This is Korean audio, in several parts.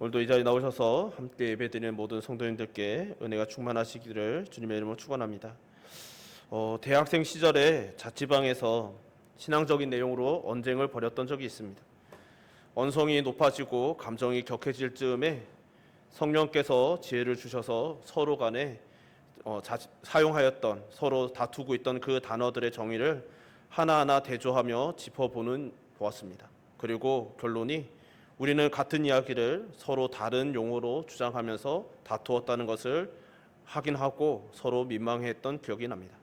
오늘도 이 자리에 나오셔서 함께 예배드리는 모든 성도님들께 은혜가 충만하시기를 주님의 이름으로 축원합니다. 대학생 시절에 자취방에서 신앙적인 내용으로 언쟁을 벌였던 적이 있습니다. 언성이 높아지고 감정이 격해질 즈음에 성령께서 지혜를 주셔서 서로 간에 사용하였던, 서로 다투고 있던 그 단어들의 정의를 하나하나 대조하며 보았습니다. 그리고 결론이 우리는 같은 이야기를 서로 다른 용어로 주장하면서 다투었다는 것을 확인하고 서로 민망해했던 기억이 납니다.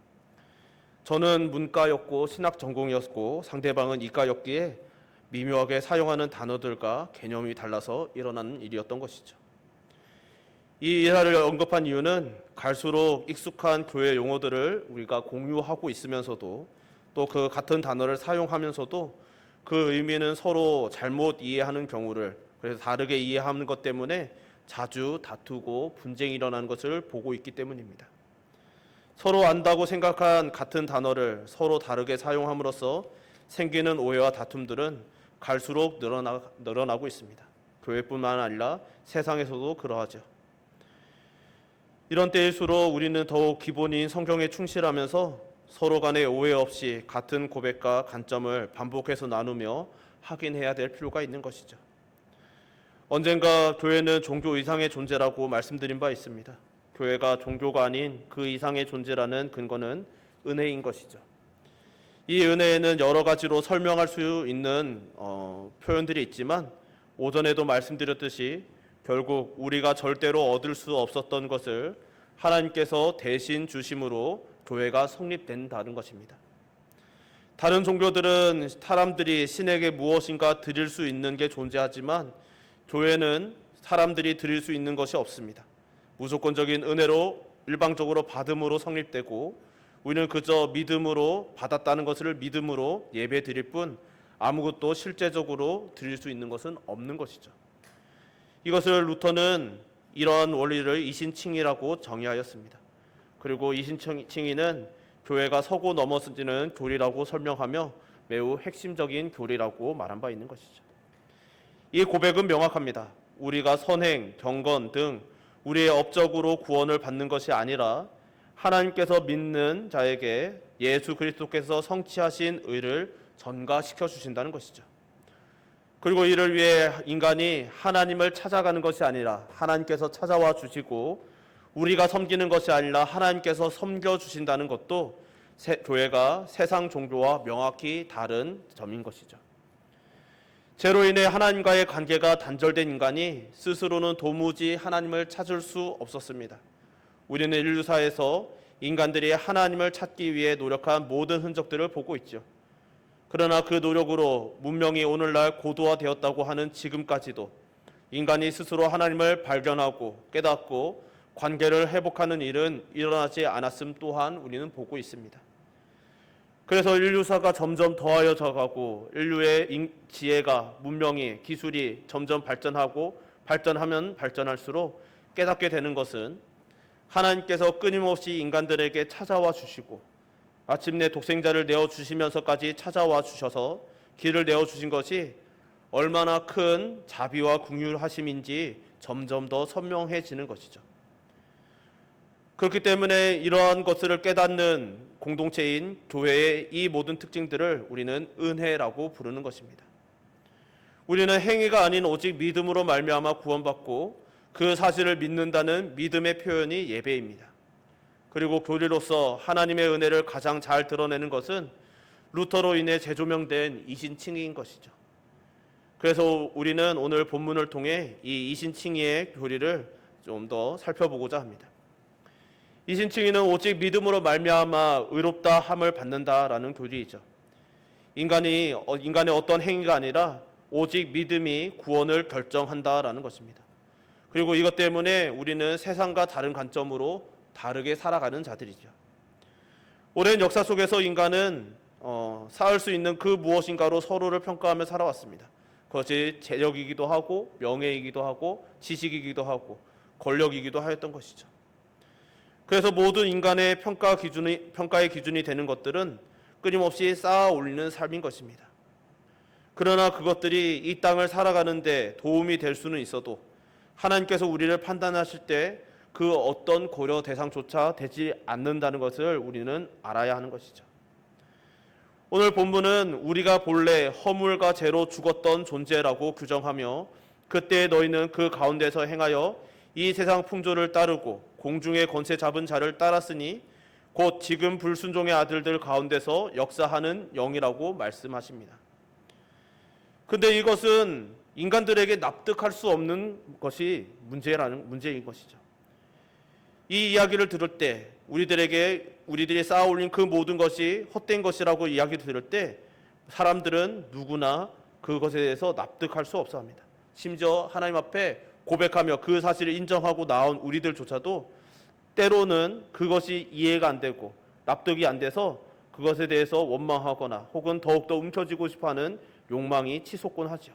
저는 문과였고 신학 전공이었고 상대방은 이과였기에 미묘하게 사용하는 단어들과 개념이 달라서 일어나는 일이었던 것이죠. 이 일화를 언급한 이유는 갈수록 익숙한 교회 용어들을 우리가 공유하고 있으면서도 또 그 같은 단어를 사용하면서도 그 의미는 서로 잘못 이해하는 경우를, 그래서 다르게 이해하는 것 때문에 자주 다투고 분쟁이 일어나는 것을 보고 있기 때문입니다. 서로 안다고 생각한 같은 단어를 서로 다르게 사용함으로써 생기는 오해와 다툼들은 갈수록 늘어나고 있습니다. 교회뿐만 아니라 세상에서도 그러하죠. 이런 때일수록 우리는 더욱 기본인 성경에 충실하면서 서로 간의 오해 없이 같은 고백과 관점을 반복해서 나누며 확인해야 될 필요가 있는 것이죠. 언젠가 교회는 종교 이상의 존재라고 말씀드린 바 있습니다. 교회가 종교가 아닌 그 이상의 존재라는 근거는 은혜인 것이죠. 이 은혜에는 여러 가지로 설명할 수 있는 표현들이 있지만 오전에도 말씀드렸듯이 결국 우리가 절대로 얻을 수 없었던 것을 하나님께서 대신 주심으로 교회가 성립된다는 것입니다. 다른 종교들은 사람들이 신에게 무엇인가 드릴 수 있는 게 존재하지만 교회는 사람들이 드릴 수 있는 것이 없습니다. 무조건적인 은혜로 일방적으로 받음으로 성립되고 우리는 그저 믿음으로 받았다는 것을 믿음으로 예배 드릴 뿐 아무것도 실제적으로 드릴 수 있는 것은 없는 것이죠. 이것을 루터는 이러한 원리를 이신칭의라고 정의하였습니다. 그리고 이신칭의는 교회가 서고 넘어지는 교리라고 설명하며 매우 핵심적인 교리라고 말한 바 있는 것이죠. 이 고백은 명확합니다. 우리가 선행, 경건 등 우리의 업적으로 구원을 받는 것이 아니라 하나님께서 믿는 자에게 예수 그리스도께서 성취하신 의를 전가시켜 주신다는 것이죠. 그리고 이를 위해 인간이 하나님을 찾아가는 것이 아니라 하나님께서 찾아와 주시고 우리가 섬기는 것이 아니라 하나님께서 섬겨주신다는 것도 교회가 세상 종교와 명확히 다른 점인 것이죠. 죄로 인해 하나님과의 관계가 단절된 인간이 스스로는 도무지 하나님을 찾을 수 없었습니다. 우리는 인류사에서 인간들이 하나님을 찾기 위해 노력한 모든 흔적들을 보고 있죠. 그러나 그 노력으로 문명이 오늘날 고도화되었다고 하는 지금까지도 인간이 스스로 하나님을 발견하고 깨닫고 관계를 회복하는 일은 일어나지 않았음 또한 우리는 보고 있습니다. 그래서 인류사가 점점 더하여져 가고 인류의 지혜가, 문명이, 기술이 점점 발전하고 발전하면 발전할수록 깨닫게 되는 것은 하나님께서 끊임없이 인간들에게 찾아와 주시고 마침내 독생자를 내어주시면서까지 찾아와 주셔서 길을 내어주신 것이 얼마나 큰 자비와 긍휼하심인지 점점 더 선명해지는 것이죠. 그렇기 때문에 이러한 것을 깨닫는 공동체인 교회의 이 모든 특징들을 우리는 은혜라고 부르는 것입니다. 우리는 행위가 아닌 오직 믿음으로 말미암아 구원받고 그 사실을 믿는다는 믿음의 표현이 예배입니다. 그리고 교리로서 하나님의 은혜를 가장 잘 드러내는 것은 루터로 인해 재조명된 이신칭의인 것이죠. 그래서 우리는 오늘 본문을 통해 이 이신칭의의 교리를 좀 더 살펴보고자 합니다. 이신칭의는 오직 믿음으로 말미암아 의롭다 함을 받는다라는 교리이죠. 인간의 어떤 행위가 아니라 오직 믿음이 구원을 결정한다라는 것입니다. 그리고 이것 때문에 우리는 세상과 다른 관점으로 다르게 살아가는 자들이죠. 오랜 역사 속에서 인간은 쌓을 수 있는 그 무엇인가로 서로를 평가하며 살아왔습니다. 그것이 재력이기도 하고 명예이기도 하고 지식이기도 하고 권력이기도 하였던 것이죠. 그래서 모든 인간의 평가의 기준이 되는 것들은 끊임없이 쌓아 올리는 삶인 것입니다. 그러나 그것들이 이 땅을 살아가는데 도움이 될 수는 있어도 하나님께서 우리를 판단하실 때 그 어떤 고려 대상조차 되지 않는다는 것을 우리는 알아야 하는 것이죠. 오늘 본문은 우리가 본래 허물과 죄로 죽었던 존재라고 규정하며 그때 너희는 그 가운데서 행하여 이 세상 풍조를 따르고 공중의 권세 잡은 자를 따랐으니 곧 지금 불순종의 아들들 가운데서 역사하는 영이라고 말씀하십니다. 근데 이것은 인간들에게 납득할 수 없는 것이 문제인 것이죠. 이 이야기를 들을 때 우리들이 쌓아 올린 그 모든 것이 헛된 것이라고 이야기를 들을 때 사람들은 누구나 그것에 대해서 납득할 수 없어 합니다. 심지어 하나님 앞에 고백하며 그 사실을 인정하고 나온 우리들조차도 때로는 그것이 이해가 안 되고 납득이 안 돼서 그것에 대해서 원망하거나 혹은 더욱더 움켜쥐고 싶어하는 욕망이 치솟곤 하죠.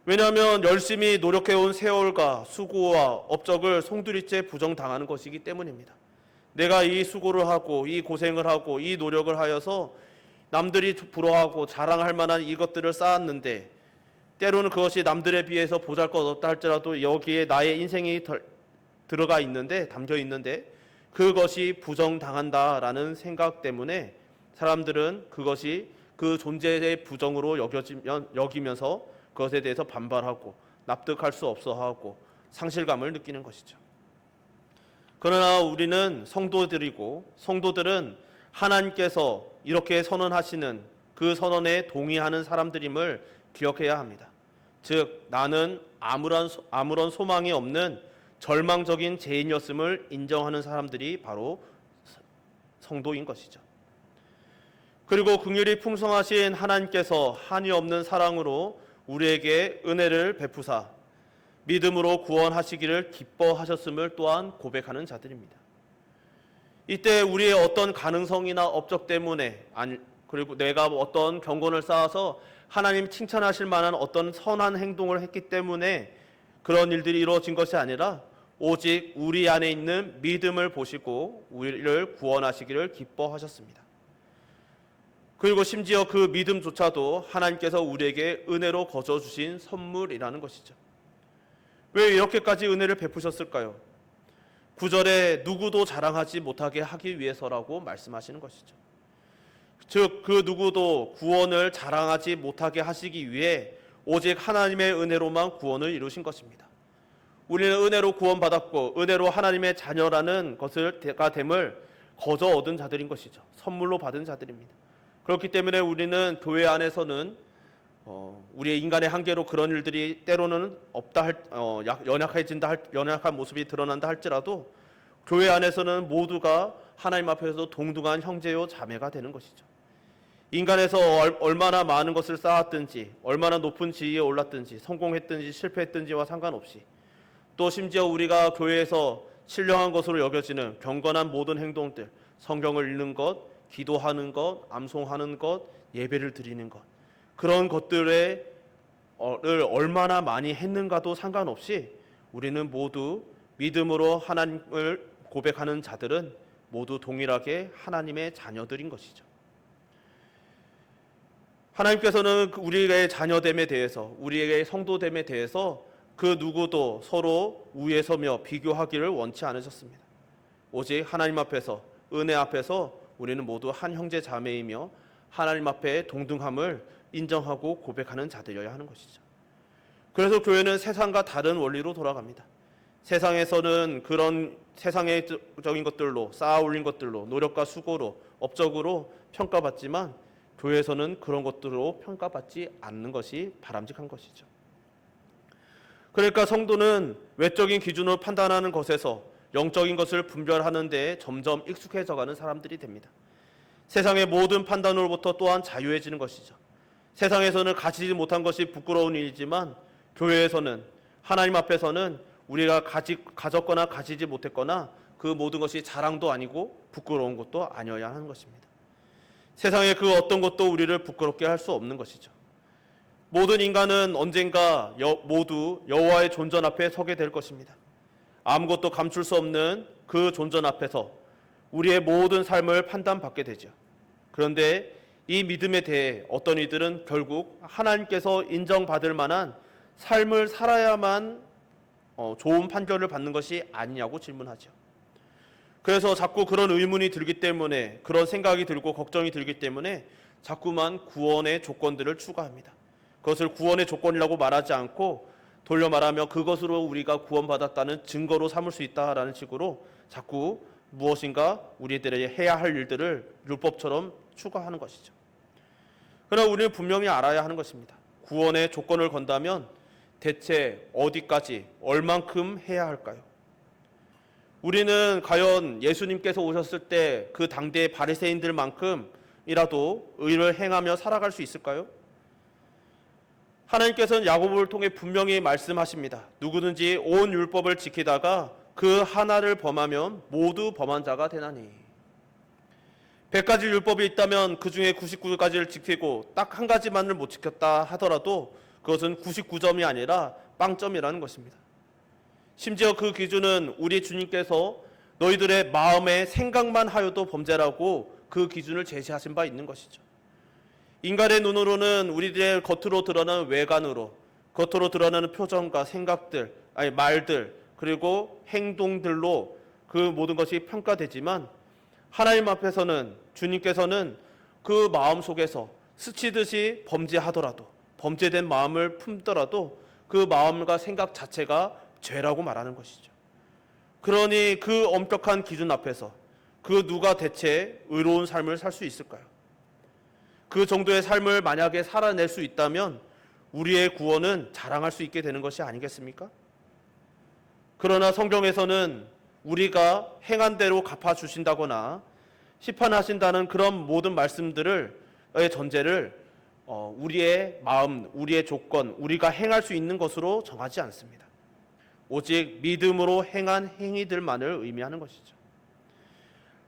왜냐하면 열심히 노력해온 세월과 수고와 업적을 송두리째 부정당하는 것이기 때문입니다. 내가 이 수고를 하고 이 고생을 하고 이 노력을 하여서 남들이 부러워하고 자랑할 만한 이것들을 쌓았는데 때로는 그것이 남들에 비해서 보잘것없다 할지라도 여기에 나의 인생이 들어가 있는데 담겨 있는데 그것이 부정당한다라는 생각 때문에 사람들은 그것이 그 존재의 부정으로 여기면서 그것에 대해서 반발하고 납득할 수 없어하고 상실감을 느끼는 것이죠. 그러나 우리는 성도들이고 성도들은 하나님께서 이렇게 선언하시는 그 선언에 동의하는 사람들임을 기억해야 합니다. 즉 나는 아무런 소망이 없는 절망적인 죄인이었음을 인정하는 사람들이 바로 성도인 것이죠. 그리고 긍휼이 풍성하신 하나님께서 한이 없는 사랑으로 우리에게 은혜를 베푸사 믿음으로 구원하시기를 기뻐하셨음을 또한 고백하는 자들입니다. 이때 우리의 어떤 가능성이나 업적 때문에 그리고 내가 어떤 경건을 쌓아서 하나님 칭찬하실 만한 어떤 선한 행동을 했기 때문에 그런 일들이 이루어진 것이 아니라 오직 우리 안에 있는 믿음을 보시고 우리를 구원하시기를 기뻐하셨습니다. 그리고 심지어 그 믿음조차도 하나님께서 우리에게 은혜로 거저 주신 선물이라는 것이죠. 왜 이렇게까지 은혜를 베푸셨을까요? 9절에 누구도 자랑하지 못하게 하기 위해서라고 말씀하시는 것이죠. 즉 그 누구도 구원을 자랑하지 못하게 하시기 위해 오직 하나님의 은혜로만 구원을 이루신 것입니다. 우리는 은혜로 구원받았고 은혜로 하나님의 자녀라는 것가 됨을 거저 얻은 자들인 것이죠. 선물로 받은 자들입니다. 그렇기 때문에 우리는 교회 안에서는 우리의 인간의 한계로 그런 일들이 때로는 연약한 모습이 드러난다 할지라도 교회 안에서는 모두가 하나님 앞에서 동등한 형제요 자매가 되는 것이죠. 인간에서 얼마나 많은 것을 쌓았든지 얼마나 높은 지위에 올랐든지 성공했든지 실패했든지와 상관없이 또 심지어 우리가 교회에서 신령한 것으로 여겨지는 경건한 모든 행동들, 성경을 읽는 것, 기도하는 것, 암송하는 것, 예배를 드리는 것 그런 것들을 얼마나 많이 했는가도 상관없이 우리는 모두 믿음으로 하나님을 고백하는 자들은 모두 동일하게 하나님의 자녀들인 것이죠. 하나님께서는 우리의 자녀됨에 대해서 우리의 성도됨에 대해서 그 누구도 서로 우에 서며 비교하기를 원치 않으셨습니다. 오직 하나님 앞에서 은혜 앞에서 우리는 모두 한 형제 자매이며 하나님 앞에 동등함을 인정하고 고백하는 자들이어야 하는 것이죠. 그래서 교회는 세상과 다른 원리로 돌아갑니다. 세상에서는 그런 세상적인 것들로 쌓아 올린 것들로 노력과 수고로 업적으로 평가받지만 교회에서는 그런 것들로 평가받지 않는 것이 바람직한 것이죠. 그러니까 성도는 외적인 기준으로 판단하는 것에서 영적인 것을 분별하는 데 점점 익숙해져가는 사람들이 됩니다. 세상의 모든 판단으로부터 또한 자유해지는 것이죠. 세상에서는 가지지 못한 것이 부끄러운 일이지만 교회에서는 하나님 앞에서는 우리가 가졌거나 가지지 못했거나 그 모든 것이 자랑도 아니고 부끄러운 것도 아니어야 하는 것입니다. 세상의 그 어떤 것도 우리를 부끄럽게 할 수 없는 것이죠. 모든 인간은 언젠가 모두 여호와의 존전 앞에 서게 될 것입니다. 아무것도 감출 수 없는 그 존전 앞에서 우리의 모든 삶을 판단받게 되죠. 그런데 이 믿음에 대해 어떤 이들은 결국 하나님께서 인정받을 만한 삶을 살아야만 좋은 판결을 받는 것이 아니냐고 질문하죠. 그래서 자꾸 그런 의문이 들기 때문에, 그런 생각이 들고 걱정이 들기 때문에 자꾸만 구원의 조건들을 추가합니다. 그것을 구원의 조건이라고 말하지 않고 돌려 말하며 그것으로 우리가 구원받았다는 증거로 삼을 수 있다라는 식으로 자꾸 무엇인가 우리들의 해야 할 일들을 율법처럼 추가하는 것이죠. 그러나 우리는 분명히 알아야 하는 것입니다. 구원의 조건을 건다면 대체 어디까지, 얼만큼 해야 할까요? 우리는 과연 예수님께서 오셨을 때 그 당대의 바리새인들만큼이라도 의를 행하며 살아갈 수 있을까요? 하나님께서는 야고보를 통해 분명히 말씀하십니다. 누구든지 온 율법을 지키다가 그 하나를 범하면 모두 범한 자가 되나니. 100가지 율법이 있다면 그 중에 99가지를 지키고 딱 한 가지만을 못 지켰다 하더라도 그것은 99점이 아니라 빵점이라는 것입니다. 심지어 그 기준은 우리 주님께서 너희들의 마음의 생각만 하여도 범죄라고 그 기준을 제시하신 바 있는 것이죠. 인간의 눈으로는 우리들의 겉으로 드러나는 외관으로, 겉으로 드러나는 표정과 생각들, 말들, 그리고 행동들로 그 모든 것이 평가되지만 하나님 앞에서는, 주님께서는 그 마음 속에서 스치듯이 범죄하더라도, 범죄된 마음을 품더라도 그 마음과 생각 자체가 죄라고 말하는 것이죠. 그러니 그 엄격한 기준 앞에서 그 누가 대체 의로운 삶을 살 수 있을까요? 그 정도의 삶을 만약에 살아낼 수 있다면 우리의 구원은 자랑할 수 있게 되는 것이 아니겠습니까? 그러나 성경에서는 우리가 행한 대로 갚아주신다거나 심판하신다는 그런 모든 말씀들의 전제를 우리의 마음, 우리의 조건, 우리가 행할 수 있는 것으로 정하지 않습니다. 오직 믿음으로 행한 행위들만을 의미하는 것이죠.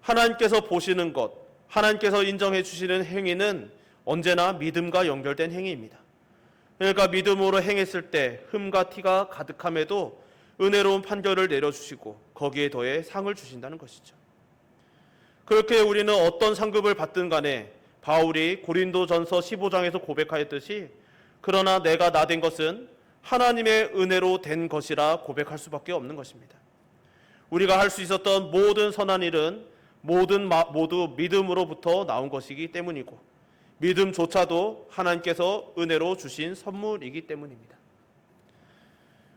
하나님께서 보시는 것, 하나님께서 인정해 주시는 행위는 언제나 믿음과 연결된 행위입니다. 그러니까 믿음으로 행했을 때 흠과 티가 가득함에도 은혜로운 판결을 내려주시고 거기에 더해 상을 주신다는 것이죠. 그렇게 우리는 어떤 상급을 받든 간에 바울이 고린도전서 15장에서 고백하였듯이 그러나 내가 나된 것은 하나님의 은혜로 된 것이라 고백할 수밖에 없는 것입니다. 우리가 할 수 있었던 모든 선한 일은 모두 믿음으로부터 나온 것이기 때문이고 믿음조차도 하나님께서 은혜로 주신 선물이기 때문입니다.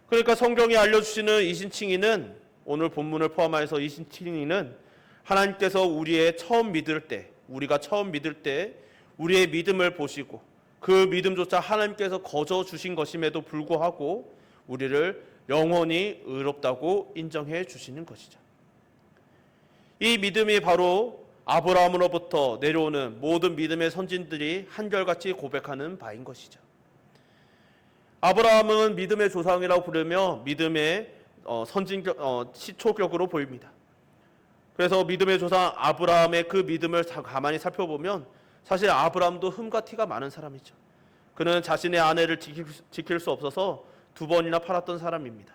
그러니까 성경이 알려주시는 이신칭의는, 오늘 본문을 포함해서 이신칭의는 하나님께서 우리가 처음 믿을 때 우리의 믿음을 보시고 그 믿음조차 하나님께서 거저 주신 것임에도 불구하고 우리를 영원히 의롭다고 인정해 주시는 것이죠. 이 믿음이 바로 아브라함으로부터 내려오는 모든 믿음의 선진들이 한결같이 고백하는 바인 것이죠. 아브라함은 믿음의 조상이라고 부르며 믿음의 시초격으로 보입니다. 그래서 믿음의 조상 아브라함의 그 믿음을 가만히 살펴보면 사실 아브라함도 흠과 티가 많은 사람이죠. 그는 자신의 아내를 지킬 수 없어서 2번이나 팔았던 사람입니다.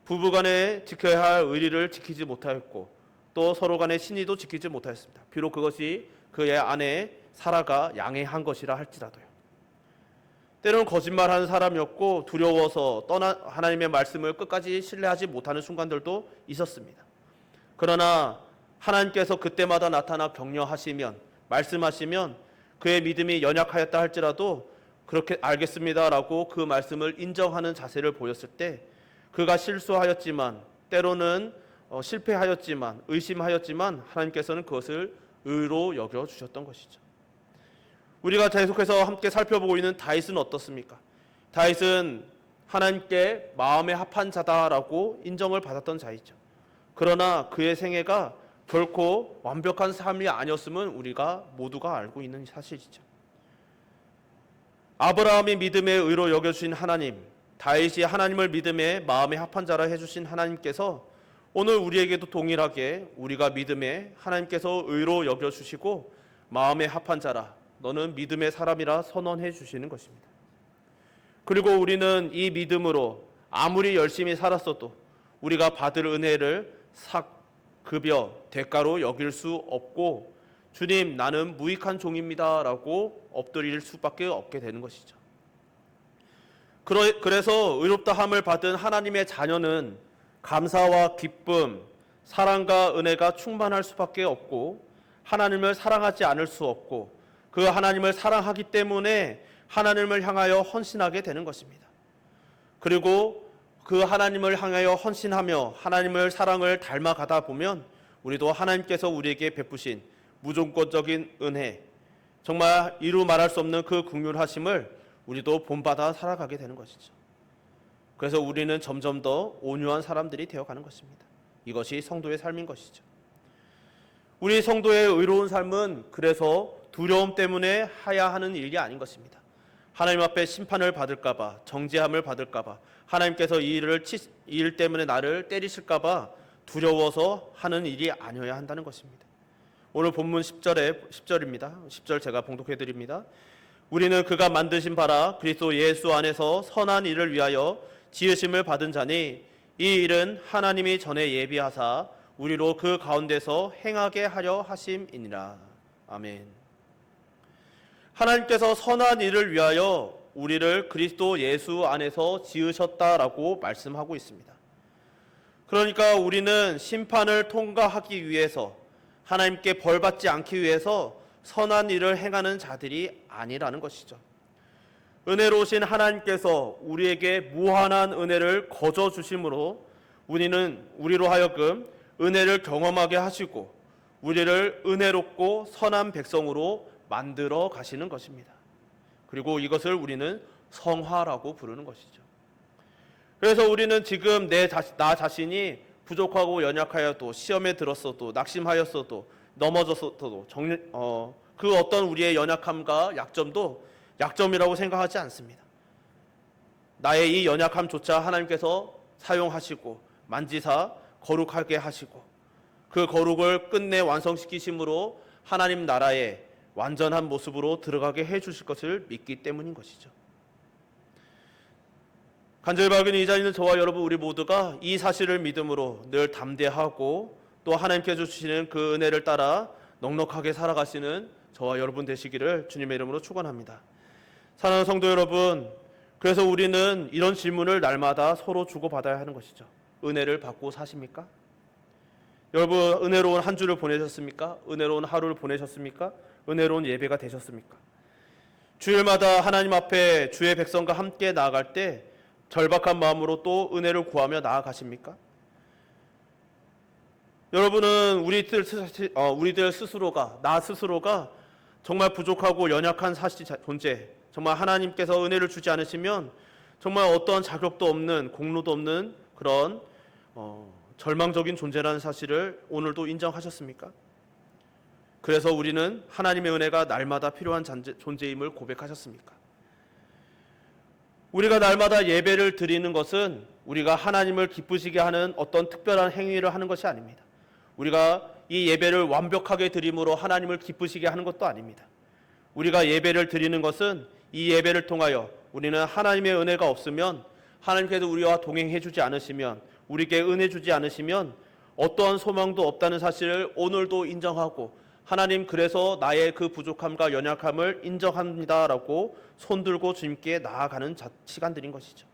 부부간에 지켜야 할 의리를 지키지 못하였고 또 서로 간의 신의도 지키지 못하였습니다. 비록 그것이 그의 아내 사라가 양해한 것이라 할지라도요. 때로는 거짓말하는 사람이었고 두려워서 하나님의 말씀을 끝까지 신뢰하지 못하는 순간들도 있었습니다. 그러나 하나님께서 그때마다 나타나 격려하시면, 말씀하시면 그의 믿음이 연약하였다 할지라도 그렇게 알겠습니다라고 그 말씀을 인정하는 자세를 보였을 때 그가 실수하였지만, 때로는 실패하였지만, 의심하였지만 하나님께서는 그것을 의로 여겨주셨던 것이죠. 우리가 계속해서 함께 살펴보고 있는 다윗은 어떻습니까? 다윗은 하나님께 마음에 합한 자다라고 인정을 받았던 자이죠. 그러나 그의 생애가 결코 완벽한 삶이 아니었음은 우리가 모두가 알고 있는 사실이죠. 아브라함이 믿음의 의로 여겨주신 하나님, 다윗이 하나님을 믿음의 마음에 합한 자라 해주신 하나님께서 오늘 우리에게도 동일하게 우리가 믿음에 하나님께서 의로 여겨주시고 마음에 합한 자라, 너는 믿음의 사람이라 선언해 주시는 것입니다. 그리고 우리는 이 믿음으로 아무리 열심히 살았어도 우리가 받을 은혜를 급여, 대가로 여길 수 없고 주님 나는 무익한 종입니다 라고 엎드릴 수밖에 없게 되는 것이죠. 그래서 의롭다함을 받은 하나님의 자녀는 감사와 기쁨, 사랑과 은혜가 충만할 수밖에 없고 하나님을 사랑하지 않을 수 없고 그 하나님을 사랑하기 때문에 하나님을 향하여 헌신하게 되는 것입니다. 그리고 그 하나님을 향하여 헌신하며 하나님을 사랑을 닮아가다 보면 우리도 하나님께서 우리에게 베푸신 무조건적인 은혜, 정말 이루 말할 수 없는 그 긍휼하심을 우리도 본받아 살아가게 되는 것이죠. 그래서 우리는 점점 더 온유한 사람들이 되어가는 것입니다. 이것이 성도의 삶인 것이죠. 우리 성도의 의로운 삶은 그래서 두려움 때문에 하야 하는 일이 아닌 것입니다. 하나님 앞에 심판을 받을까봐, 정죄함을 받을까봐, 하나님께서 이 일 때문에 나를 때리실까봐 두려워서 하는 일이 아니어야 한다는 것입니다. 오늘 본문 10절입니다. 10절 제가 봉독해 드립니다. 우리는 그가 만드신 바라 그리스도 예수 안에서 선한 일을 위하여 지으심을 받은 자니 이 일은 하나님이 전에 예비하사 우리로 그 가운데서 행하게 하려 하심이니라. 아멘. 하나님께서 선한 일을 위하여 우리를 그리스도 예수 안에서 지으셨다라고 말씀하고 있습니다. 그러니까 우리는 심판을 통과하기 위해서, 하나님께 벌받지 않기 위해서 선한 일을 행하는 자들이 아니라는 것이죠. 은혜로우신 하나님께서 우리에게 무한한 은혜를 거저 주심으로 우리로 하여금 은혜를 경험하게 하시고 우리를 은혜롭고 선한 백성으로 만들어 가시는 것입니다. 그리고 이것을 우리는 성화라고 부르는 것이죠. 그래서 우리는 지금 나 자신이 부족하고 연약하여도, 시험에 들었어도, 낙심하였어도, 넘어졌어도 그 어떤 우리의 연약함과 약점도 약점이라고 생각하지 않습니다. 나의 이 연약함조차 하나님께서 사용하시고 만지사 거룩하게 하시고 그 거룩을 끝내 완성시키심으로 하나님 나라의 완전한 모습으로 들어가게 해주실 것을 믿기 때문인 것이죠. 간절박은 이 자리에 있는 저와 여러분 우리 모두가 이 사실을 믿음으로 늘 담대하고 또 하나님께서 주시는 그 은혜를 따라 넉넉하게 살아가시는 저와 여러분 되시기를 주님의 이름으로 축원합니다. 사랑하는 성도 여러분, 그래서 우리는 이런 질문을 날마다 서로 주고받아야 하는 것이죠. 은혜를 받고 사십니까? 여러분, 은혜로운 한 주를 보내셨습니까? 은혜로운 하루를 보내셨습니까? 은혜로운 예배가 되셨습니까? 주일마다 하나님 앞에 주의 백성과 함께 나아갈 때 절박한 마음으로 또 은혜를 구하며 나아가십니까? 여러분은 우리들 스스로가, 나 스스로가 정말 부족하고 연약한 존재, 정말 하나님께서 은혜를 주지 않으시면 정말 어떠한 자격도 없는, 공로도 없는 그런 절망적인 존재라는 사실을 오늘도 인정하셨습니까? 그래서 우리는 하나님의 은혜가 날마다 필요한 존재임을 고백하셨습니까? 우리가 날마다 예배를 드리는 것은 우리가 하나님을 기쁘시게 하는 어떤 특별한 행위를 하는 것이 아닙니다. 우리가 이 예배를 완벽하게 드림으로 하나님을 기쁘시게 하는 것도 아닙니다. 우리가 예배를 드리는 것은 이 예배를 통하여 우리는 하나님의 은혜가 없으면, 하나님께서 우리와 동행해 주지 않으시면, 우리에게 은혜 주지 않으시면 어떠한 소망도 없다는 사실을 오늘도 인정하고, 하나님 그래서 나의 그 부족함과 연약함을 인정합니다라고 손들고 주님께 나아가는 시간들인 것이죠.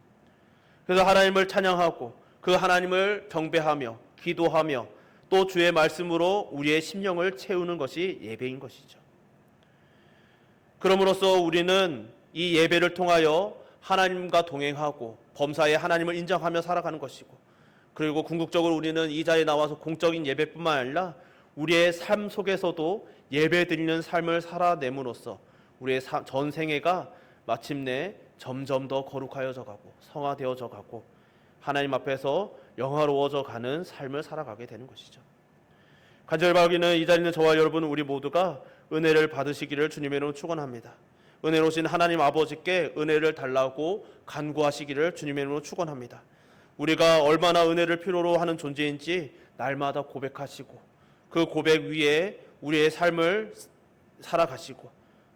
그래서 하나님을 찬양하고 그 하나님을 경배하며 기도하며 또 주의 말씀으로 우리의 심령을 채우는 것이 예배인 것이죠. 그럼으로써 우리는 이 예배를 통하여 하나님과 동행하고 범사에 하나님을 인정하며 살아가는 것이고, 그리고 궁극적으로 우리는 이 자리에 나와서 공적인 예배뿐만 아니라 우리의 삶 속에서도 예배 드리는 삶을 살아냄으로써 우리의 전 생애가 마침내 점점 더 거룩하여져 가고 성화되어져 가고 하나님 앞에서 영화로워져 가는 삶을 살아가게 되는 것이죠. 간절히 바라기는 이 자리에 있는 저와 여러분 우리 모두가 은혜를 받으시기를 주님의 이름으로 축원합니다. 은혜로우신 하나님 아버지께 은혜를 달라고 간구하시기를 주님의 이름으로 축원합니다. 우리가 얼마나 은혜를 필요로 하는 존재인지 날마다 고백하시고 그 고백 위에 우리의 삶을 살아가시고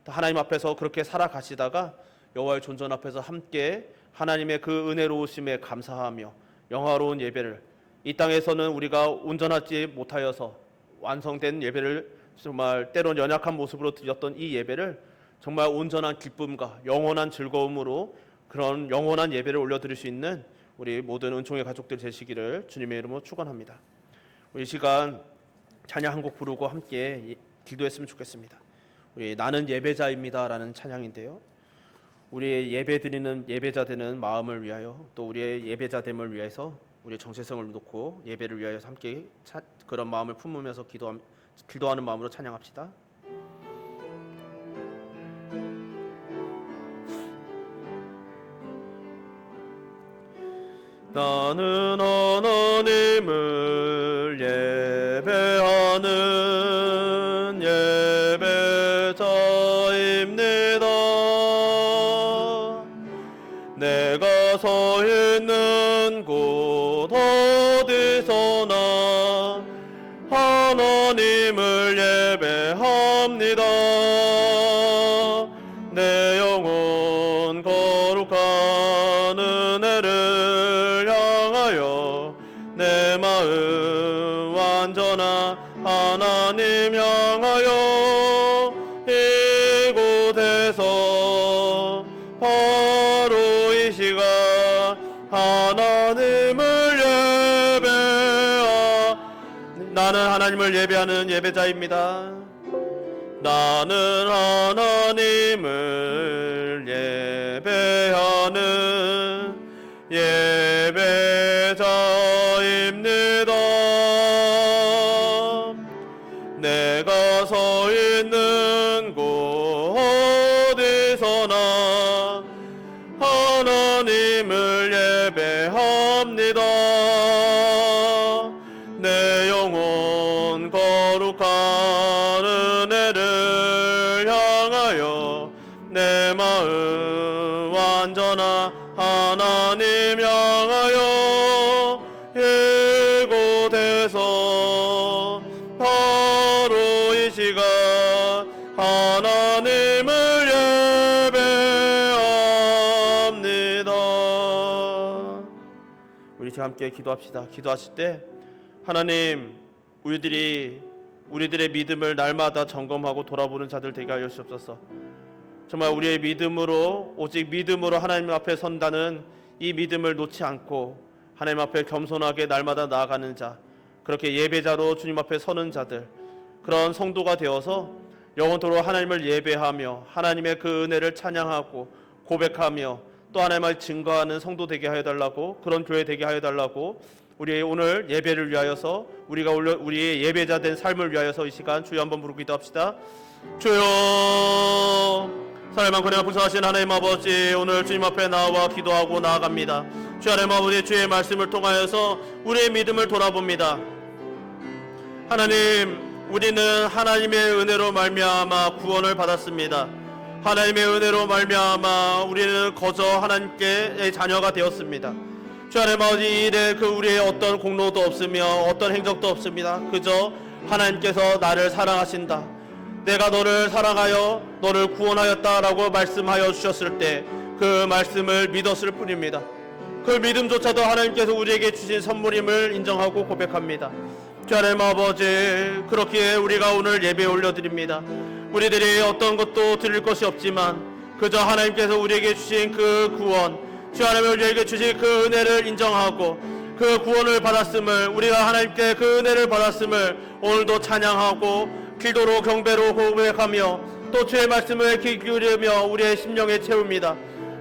또 하나님 앞에서 그렇게 살아가시다가 여호와의 존전 앞에서 함께 하나님의 그 은혜로우심에 감사하며 영화로운 예배를, 이 땅에서는 우리가 온전하지 못하여서 완성된 예배를 정말 때론 연약한 모습으로 드렸던 이 예배를 정말 온전한 기쁨과 영원한 즐거움으로 그런 영원한 예배를 올려드릴 수 있는 우리 모든 은총의 가족들 되시기를 주님의 이름으로 축원합니다. 우리 시간 찬양 한 곡 부르고 함께 기도했으면 좋겠습니다. 우리 나는 예배자입니다라는 찬양인데요. 우리의 예배드리는 예배자 되는 마음을 위하여, 또 우리의 예배자됨을 위해서 우리의 정체성을 놓고 예배를 위하여 함께 그런 마음을 품으면서 기도하는 마음으로 찬양합시다. 나는 하나님을 예배하는 예배자입니다. 내가 서 있는 곳 어디서나 하나님을 예배합니다. 내 영혼 거룩한 은혜를 향하여 내 마음 완전한 하나님 향하여 이곳에서 바로 이 시간 하나님을 나는 하나님을 예배하는 예배자입니다. 나는 하나님을 예배하는 예배자입니다. 내가 서 있는 곳 어디서나 하나님을 예배합니다. 내 영혼 거룩한 은혜를 향하여 내 마음 완전한 하나님 향하여 이곳에서 바로 이 시간 하나님을 예배합니다. 우리 함께 기도합시다. 기도하실 때 하나님, 우리들의 믿음을 날마다 점검하고 돌아보는 자들 되게 하여 주옵소서. 정말 우리의 믿음으로, 오직 믿음으로 하나님 앞에 선다는 이 믿음을 놓지 않고 하나님 앞에 겸손하게 날마다 나아가는 자, 그렇게 예배자로 주님 앞에 서는 자들, 그런 성도가 되어서 영원토록 하나님을 예배하며 하나님의 그 은혜를 찬양하고 고백하며 또 하나님을 증거하는 성도 되게 하여 달라고, 그런 교회 되게 하여 달라고, 우리의 오늘 예배를 위하여서 우리의 예배자 된 삶을 위하여서 이 시간 주여 한번 부르고 기도합시다. 주여, 사랑의 많고 풍성하신 하나님 아버지, 오늘 주님 앞에 나와 기도하고 나아갑니다. 주 하나님 아버지, 주의 말씀을 통하여서 우리의 믿음을 돌아봅니다. 하나님, 우리는 하나님의 은혜로 말미암아 구원을 받았습니다. 하나님의 은혜로 말미암아 우리는 거저 하나님께의 자녀가 되었습니다. 주 하나님 아버지, 이 일에 우리의 어떤 공로도 없으며 어떤 행적도 없습니다. 그저 하나님께서 나를 사랑하신다, 내가 너를 사랑하여 너를 구원하였다라고 말씀하여 주셨을 때 그 말씀을 믿었을 뿐입니다. 그 믿음조차도 하나님께서 우리에게 주신 선물임을 인정하고 고백합니다. 주 하나님 아버지, 그렇기에 우리가 오늘 예배 올려드립니다. 우리들이 어떤 것도 드릴 것이 없지만 그저 하나님께서 우리에게 주신 그 구원, 주 하나님 우리에게 주신 그 은혜를 인정하고 그 구원을 받았음을, 우리가 하나님께 그 은혜를 받았음을 오늘도 찬양하고 기도로 경배로 고백하며 또 주의 말씀을 귀 기울이며 우리의 심령에 채웁니다.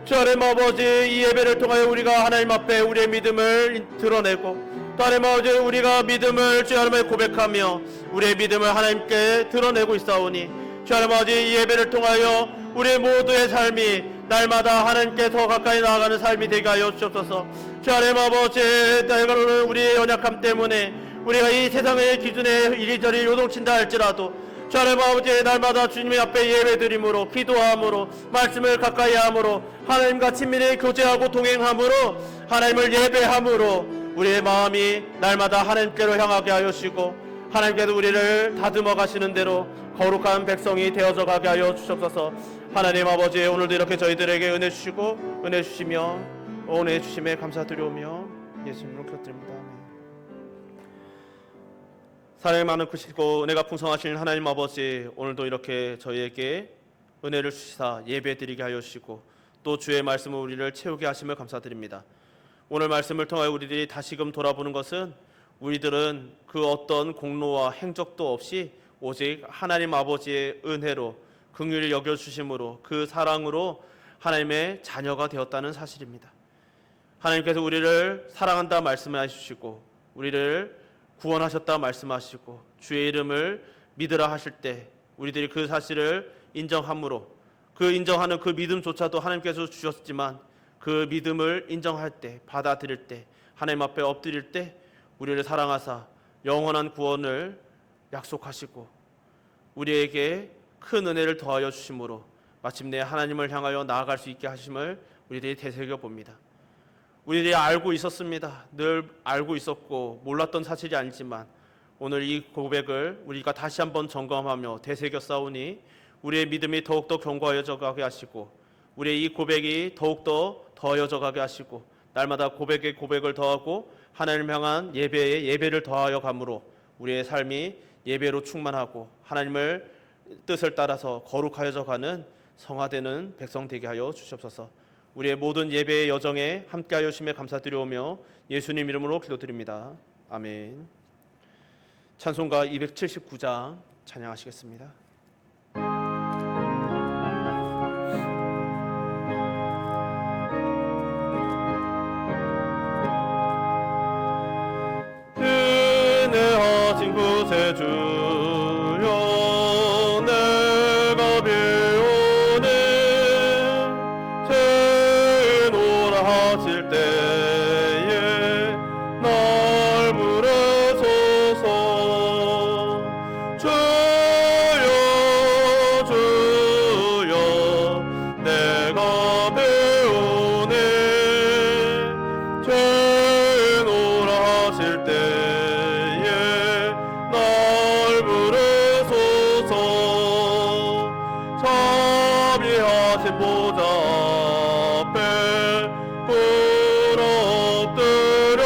주 하나님 아버지, 이 예배를 통하여 우리가 하나님 앞에 우리의 믿음을 드러내고 또 하나님 아버지, 우리가 믿음을 주 하나님에 고백하며 우리의 믿음을 하나님께 드러내고 있사오니 주 하나님 아버지, 이 예배를 통하여 우리 모두의 삶이 날마다 하나님께 더 가까이 나아가는 삶이 되게 하여 주옵소서. 주 하나님 아버지, 때로는 우리의 연약함 때문에 우리가 이 세상의 기준에 이리저리 요동친다 할지라도 주 하나님 아버지, 날마다 주님 앞에 예배드림으로, 기도함으로, 말씀을 가까이 함으로, 하나님과 친밀히 교제하고 동행함으로, 하나님을 예배함으로 우리의 마음이 날마다 하나님께로 향하게 하여 주시고 하나님께서 우리를 다듬어 가시는 대로 거룩한 백성이 되어져 가게 하여 주옵소서. 하나님 아버지, 오늘도 이렇게 저희들에게 은혜 주시고 은혜 주시며 은혜 주심에 감사드리오며 예수님으로 기도드립니다. 사랑이 많은 크시고 은혜가 풍성하신 하나님 아버지, 오늘도 이렇게 저희에게 은혜를 주시사 예배드리게 하여 주시고 또 주의 말씀으로 우리를 채우게 하심을 감사드립니다. 오늘 말씀을 통하여 우리들이 다시금 돌아보는 것은 우리들은 그 어떤 공로와 행적도 없이 오직 하나님 아버지의 은혜로 긍휼히 여겨주심으로 그 사랑으로 하나님의 자녀가 되었다는 사실입니다. 하나님께서 우리를 사랑한다 말씀하시고 우리를 구원하셨다 말씀하시고 주의 이름을 믿으라 하실 때 우리들이 그 사실을 인정함으로 그 인정하는 그 믿음조차도 하나님께서 주셨지만 그 믿음을 인정할 때 받아들일 때 하나님 앞에 엎드릴 때 우리를 사랑하사 영원한 구원을 약속하시고 우리에게 큰 은혜를 더하여 주심으로 마침내 하나님을 향하여 나아갈 수 있게 하심을 우리들이 되새겨 봅니다. 우리들이 알고 있었습니다. 늘 알고 있었고 몰랐던 사실이 아니지만 오늘 이 고백을 우리가 다시 한번 점검하며 되새겨 싸우니 우리의 믿음이 더욱더 견고하여져 가게 하시고 우리의 이 고백이 더욱더 더하여져 가게 하시고 날마다 고백에 고백을 더하고 하나님을 향한 예배에 예배를 더하여 감으로 우리의 삶이 예배로 충만하고 하나님을 뜻을 따라서 거룩하여져 가는 성화되는 백성 되게 하여 주시옵소서. 우리의 모든 예배의 여정에 함께하여 주심에 감사드리오며 예수님 이름으로 기도드립니다. 아멘. 찬송가 279장 찬양하시겠습니다. 은혜하신 구세주여 내가 배우네 죄노라 하실 때에 날 부르소서 주여 주여 내가 배우네 죄노라 하실 때에 날 부르소서 자비하신 보좌 앞에 엎드려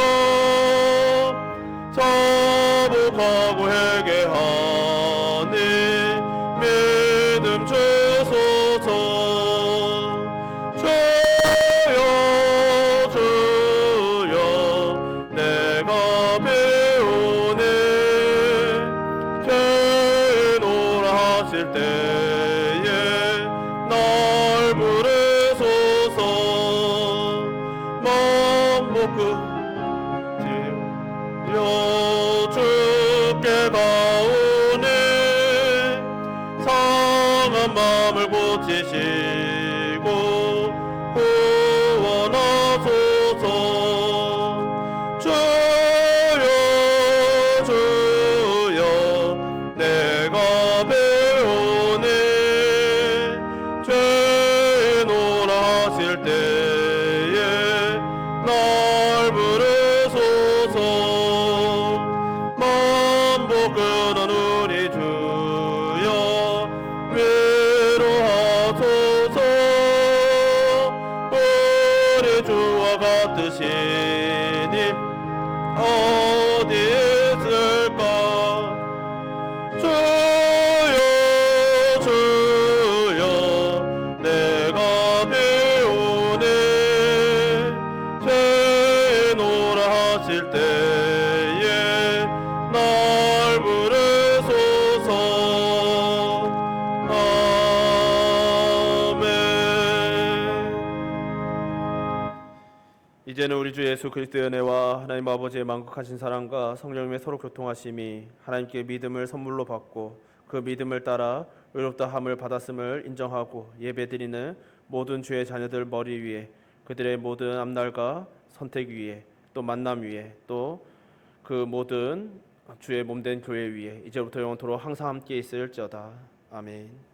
자복하고 회개하니 믿음 주소서 주여 주여 내가 배우네 죄노라 하실 때에 날 부르소서 만복그 여 주께 가오니 상한 마음을 고치시고 구원하소서 주여 주여 내가 배우네 죄노라 하실 때에 날 부르소서 만복은 우리 주여 위로하소서 우리 주와 같으시니 어디 있을까 주여 주여 내가 배우네 죄노라 하실 때에 날 부르소서 아멘. 이제는 우리 주 예수 그리스도의 은혜와 하나님 아버지의 만극하신 사랑과 성령님의 서로 교통하심이 하나님께 믿음을 선물로 받고 그 믿음을 따라 의롭다함을 받았음을 인정하고 예배드리는 모든 주의 자녀들 머리 위에 그들의 모든 앞날과 선택 위에 또 만남 위에 또 그 모든 주의 몸된 교회 위에 이제부터 영원토록 항상 함께 있을지어다. 아멘.